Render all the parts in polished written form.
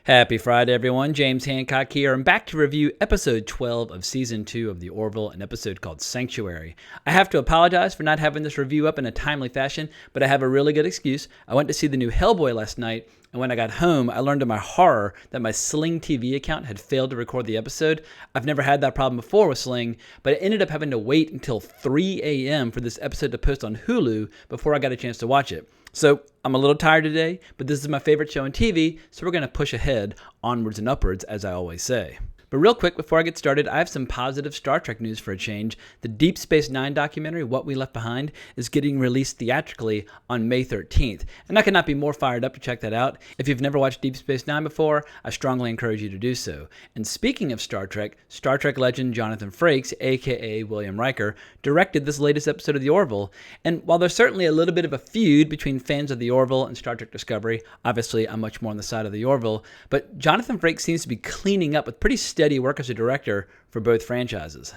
Happy Friday, everyone. James Hancock here. I'm back to review episode 12 of season 2 of the Orville, an episode called Sanctuary. I have to apologize for not having this review up in a timely fashion, but I have a really good excuse. I went to see the new Hellboy last night, and when I got home, I learned to my horror that my Sling TV account had failed to record the episode. I've never had that problem before with Sling, but I ended up having to wait until 3 a.m. for this episode to post on Hulu before I got a chance to watch it. So I'm a little tired today, but this is my favorite show on TV, so we're going to push ahead, onwards and upwards, as I always say. But real quick, before I get started, I have some positive Star Trek news for a change. The Deep Space Nine documentary, What We Left Behind, is getting released theatrically on May 13th, and I cannot be more fired up to check that out. If you've never watched Deep Space Nine before, I strongly encourage you to do so. And speaking of Star Trek legend Jonathan Frakes, aka William Riker, directed this latest episode of The Orville, and while there's certainly a little bit of a feud between fans of The Orville and Star Trek Discovery, obviously I'm much more on the side of The Orville, but Jonathan Frakes seems to be cleaning up with pretty steady work as a director for both franchises.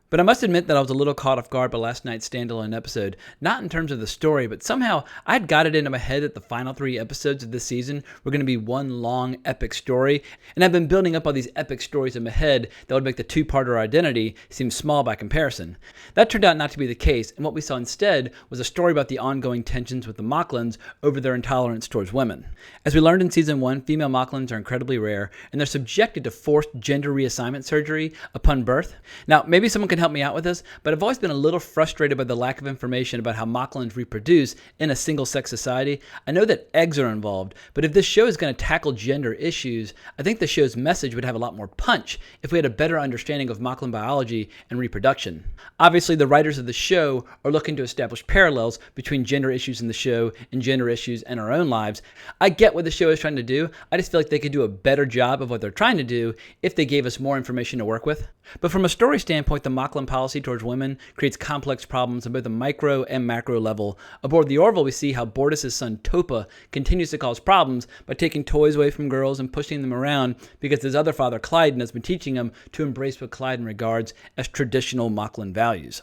But I must admit that I was a little caught off guard by last night's standalone episode, not in terms of the story, but somehow I'd got it into my head that the final 3 episodes of this season were going to be one long epic story, and I've been building up all these epic stories in my head that would make the two-parter Identity seem small by comparison. That turned out not to be the case, and what we saw instead was a story about the ongoing tensions with the Moclans over their intolerance towards women. As we learned in Season 1, female Moclans are incredibly rare, and they're subjected to forced gender reassignment surgery upon birth. Now, maybe someone can help me out with this, but I've always been a little frustrated by the lack of information about how Moclans reproduce in a single-sex society. I know that eggs are involved, but if this show is going to tackle gender issues, I think the show's message would have a lot more punch if we had a better understanding of Moclan biology and reproduction. Obviously, the writers of the show are looking to establish parallels between gender issues in the show and gender issues in our own lives. I get what the show is trying to do. I just feel like they could do a better job of what they're trying to do if they gave us more information to work with. But from a story standpoint, the Moclan policy towards women creates complex problems on both the micro and macro level. Aboard the Orville, we see how Bortus' son Topa continues to cause problems by taking toys away from girls and pushing them around because his other father, Clyden, has been teaching him to embrace what Clyden regards as traditional Moclan values.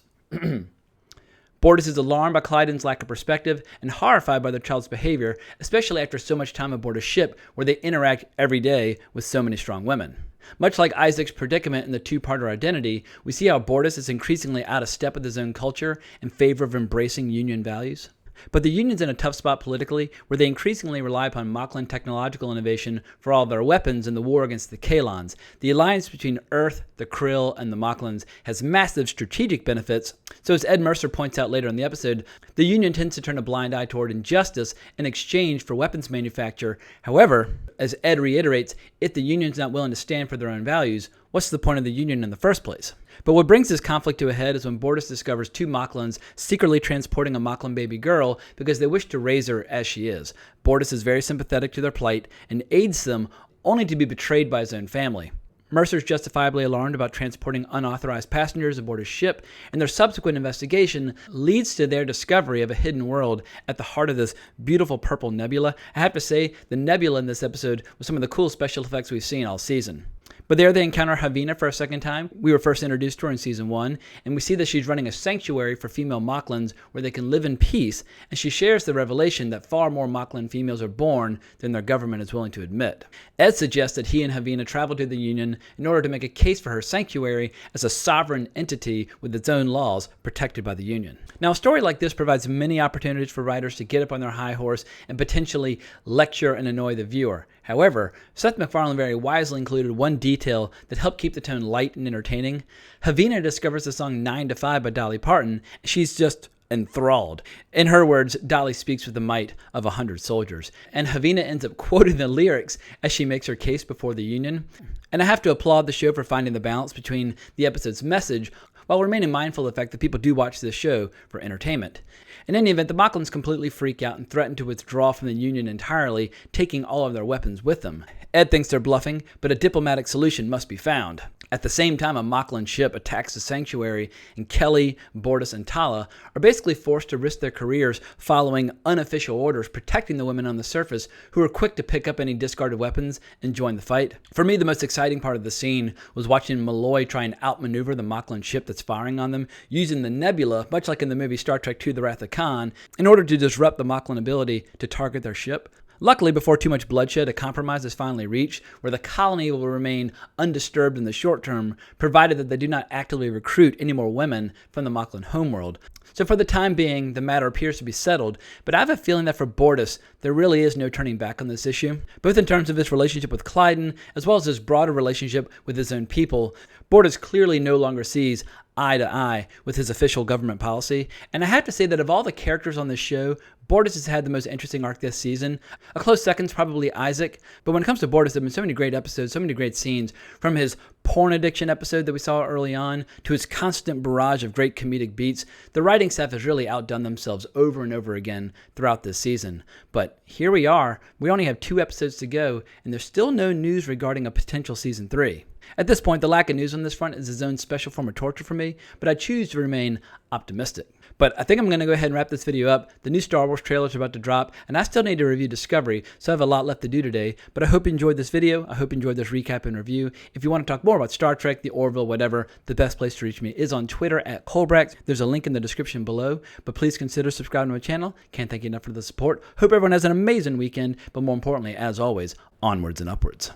Bortus is alarmed by Clyden's lack of perspective and horrified by their child's behavior, especially after so much time aboard a ship where they interact every day with so many strong women. Much like Isaac's predicament in the two-parter Identity, we see how Bortus is increasingly out of step with his own culture in favor of embracing Union values. But the Union's in a tough spot politically, where they increasingly rely upon Moclan technological innovation for all of their weapons in the war against the Kalons. The alliance between Earth, the Krill, and the Moclans has massive strategic benefits, so as Ed Mercer points out later in the episode, the Union tends to turn a blind eye toward injustice in exchange for weapons manufacture. However, as Ed reiterates, if the Union's not willing to stand for their own values, what's the point of the Union in the first place? But what brings this conflict to a head is when Bortus discovers 2 Moclans secretly transporting a Moclan baby girl because they wish to raise her as she is. Bortus is very sympathetic to their plight and aids them, only to be betrayed by his own family. Mercer's justifiably alarmed about transporting unauthorized passengers aboard his ship, and their subsequent investigation leads to their discovery of a hidden world at the heart of this beautiful purple nebula. I have to say, the nebula in this episode was some of the coolest special effects we've seen all season. But there they encounter Havina for a second time. We were first introduced to her in Season 1, and we see that she's running a sanctuary for female Moclans where they can live in peace, and she shares the revelation that far more Moclan females are born than their government is willing to admit. Ed suggests that he and Havina travel to the Union in order to make a case for her sanctuary as a sovereign entity with its own laws protected by the Union. Now, a story like this provides many opportunities for writers to get up on their high horse and potentially lecture and annoy the viewer. However, Seth MacFarlane very wisely included one detail that helped keep the tone light and entertaining. Havina discovers the song 9 to 5 by Dolly Parton. She's just enthralled. In her words, Dolly speaks with the might of 100 soldiers. And Havina ends up quoting the lyrics as she makes her case before the Union. And I have to applaud the show for finding the balance between the episode's message while remaining mindful of the fact that people do watch this show for entertainment. In any event, the Moclans completely freak out and threaten to withdraw from the Union entirely, taking all of their weapons with them. Ed thinks they're bluffing, but a diplomatic solution must be found. At the same time, a Moclan ship attacks the sanctuary, and Kelly, Bortus, and Tala are basically forced to risk their careers following unofficial orders protecting the women on the surface, who are quick to pick up any discarded weapons and join the fight. For me, the most exciting part of the scene was watching Malloy try and outmaneuver the Moclan ship that's firing on them, using the nebula, much like in the movie Star Trek II: The Wrath of Khan, in order to disrupt the Moclan ability to target their ship. Luckily, before too much bloodshed, a compromise is finally reached where the colony will remain undisturbed in the short term, provided that they do not actively recruit any more women from the Moclan homeworld. So for the time being, the matter appears to be settled, but I have a feeling that for Bortus, there really is no turning back on this issue, both in terms of his relationship with Clyden, as well as his broader relationship with his own people. Bortus clearly no longer sees eye to eye with his official government policy, and I have to say that of all the characters on this show, Bortus has had the most interesting arc this season. A close second is probably Isaac, but when it comes to Bortus, there have been so many great episodes, so many great scenes, from his porn addiction episode that we saw early on to his constant barrage of great comedic beats. The writing staff has really outdone themselves over and over again throughout this season. But here we are, we only have 2 episodes to go, and there's still no news regarding a potential season 3. At this point, the lack of news on this front is its own special form of torture for me, but I choose to remain optimistic. But I think I'm going to go ahead and wrap this video up. The new Star Wars trailers are about to drop, and I still need to review Discovery, so I have a lot left to do today. But I hope you enjoyed this video. I hope you enjoyed this recap and review. If you want to talk more about Star Trek, the Orville, whatever, the best place to reach me is on Twitter at Colbrax. There's a link in the description below, but please consider subscribing to my channel. Can't thank you enough for the support. Hope everyone has an amazing weekend, but more importantly, as always, onwards and upwards.